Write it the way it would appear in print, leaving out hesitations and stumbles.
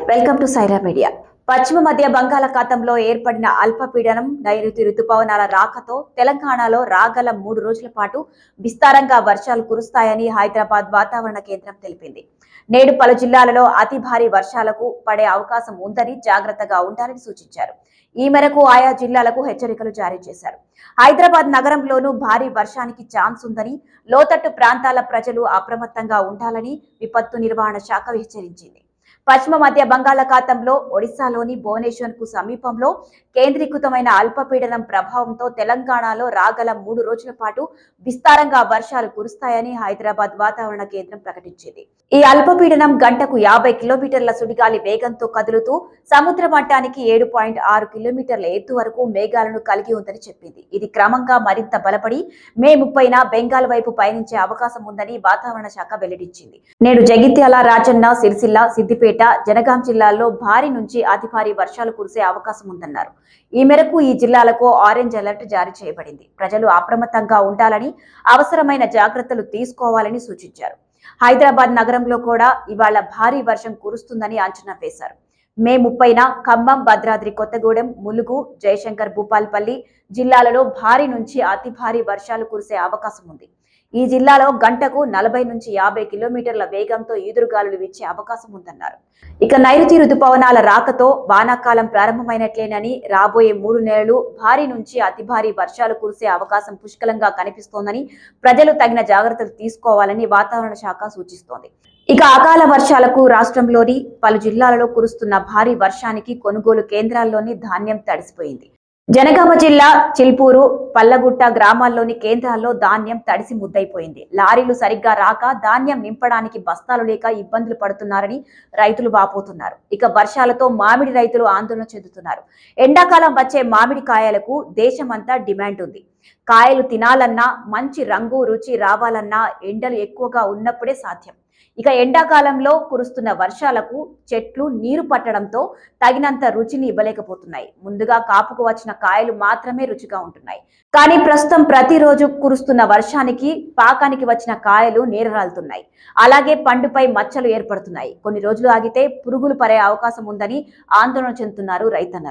Welcome to Sye Raa media. పశ్చిమ మధ్య బంగాళాఖాతంలో ఏర్పడిన అల్పపీడనం నైరుతి రుతుపవనాల రాకతో తెలంగాణలో రాగల 3 రోజుల పాటు విస్తారంగా వర్షాలు కురుస్తాయని హైదరాబాద్ వాతావరణ కేంద్రం తెలిపింది. నేడు పలు జిల్లాలలో అతి భారీ వర్షాలకు పడే అవకాశం ఉందని జాగ్రత్తగా ఉండాలని సూచించారు. ఈ మేరకు ఆయా జిల్లాలకు హెచ్చరికలు జారీ చేశారు. హైదరాబాద్ నగరంలోనూ భారీ వర్షానికి ఛాన్స్ ఉందని, లోతట్టు ప్రాంతాల ప్రజలు అప్రమత్తంగా ఉండాలని విపత్తు నిర్వహణ శాఖ హెచ్చరించింది. పశ్చిమ మధ్య బంగాళాఖాతంలో ఒడిశాలోని భువనేశ్వర్ కు సమీపంలో కేంద్రీకృతమైన అల్పపీడనం ప్రభావంతో తెలంగాణలో రాగల 3 రోజుల పాటు విస్తారంగా వర్షాలు కురుస్తాయని హైదరాబాద్ వాతావరణ కేంద్రం ప్రకటించింది. ఈ అల్పపీడనం గంటకు 50 కిలోమీటర్ల సుడిగాలి వేగంతో కదులుతూ సముద్ర మట్టానికి 7.6 కిలోమీటర్ల ఎత్తు వరకు మేఘాలను కలిగి ఉందని చెప్పింది. ఇది క్రమంగా మరింత బలపడి మే 30న బెంగాల్ వైపు పయనించే అవకాశం ఉందని వాతావరణ శాఖ వెల్లడించింది. నేడు జగిత్యాల, రాజన్న, సిరిసిల్ల, సిద్దిపేట, జనగాం జిల్లాల్లో భారీ నుంచి అతి భారీ వర్షాలు కురిసే అవకాశం ఉందన్నారు. ఈ మేరకు ఈ జిల్లాలకు ఆరెంజ్ అలర్ట్ జారీ చేయబడింది. ప్రజలు అప్రమత్తంగా ఉండాలని, అవసరమైన జాగ్రత్తలు తీసుకోవాలని సూచించారు. హైదరాబాద్ నగరంలో కూడా ఇవాళ భారీ వర్షం కురుస్తుందని అంచనా వేశారు. మే 30న ఖమ్మం, భద్రాద్రి కొత్తగూడెం, ములుగు, జయశంకర్, భూపాల్పల్లి జిల్లాలలో భారీ నుంచి అతి భారీ వర్షాలు కురిసే అవకాశం ఉంది. ఈ జిల్లాలో గంటకు 40 నుంచి 50 కిలోమీటర్ల వేగంతో ఈదురుగాలులు వీచే అవకాశం ఉందన్నారు. ఇక నైరుతి రుతుపవనాల రాకతో వానాకాలం ప్రారంభమైనట్లేనని, రాబోయే 3 నెలలు భారీ నుంచి అతి భారీ వర్షాలు కురిసే అవకాశం పుష్కలంగా కనిపిస్తోందని, ప్రజలు తగిన జాగ్రత్తలు తీసుకోవాలని వాతావరణ శాఖ సూచిస్తోంది. ఇక అకాల వర్షాలకు రాష్ట్రంలోని పలు జిల్లాలలో కురుస్తున్న భారీ వర్షానికి కొనుగోలు కేంద్రాల్లోని ధాన్యం తడిసిపోయింది. జనగామ జిల్లా చిల్పూరు, పల్లగుట్ట గ్రామాల్లోని కేంద్రాల్లో ధాన్యం తడిసి ముద్దైపోయింది. లారీలు సరిగ్గా రాక ధాన్యం నింపడానికి బస్తాలు లేక ఇబ్బందులు పడుతున్నారని రైతులు వాపోతున్నారు. ఇక వర్షాలతో మామిడి రైతులు ఆందోళన చెందుతున్నారు. ఎండాకాలం వచ్చే మామిడి కాయలకు దేశమంతా డిమాండ్ ఉంది. కాయలు తినాలన్నా, మంచి రంగు, రుచి రావాలన్నా ఎండలు ఎక్కువగా ఉన్నప్పుడే సాధ్యం. ఇక ఎండాకాలంలో కురుస్తున్న వర్షాలకు చెట్లు నీరు పట్టడంతో తగినంత రుచిని ఇవ్వలేకపోతున్నాయి. ముందుగా కాపుకు వచ్చిన కాయలు మాత్రమే రుచిగా ఉంటున్నాయి. కానీ ప్రస్తుతం ప్రతిరోజు కురుస్తున్న వర్షానికి పాకానికి వచ్చిన కాయలు నీరరాలుతున్నాయి. అలాగే పండుపై మచ్చలు ఏర్పడుతున్నాయి. కొన్ని రోజులు ఆగితే పురుగులు పడే అవకాశం ఉందని ఆందోళన చెందుతున్నారు రైతన్నలు.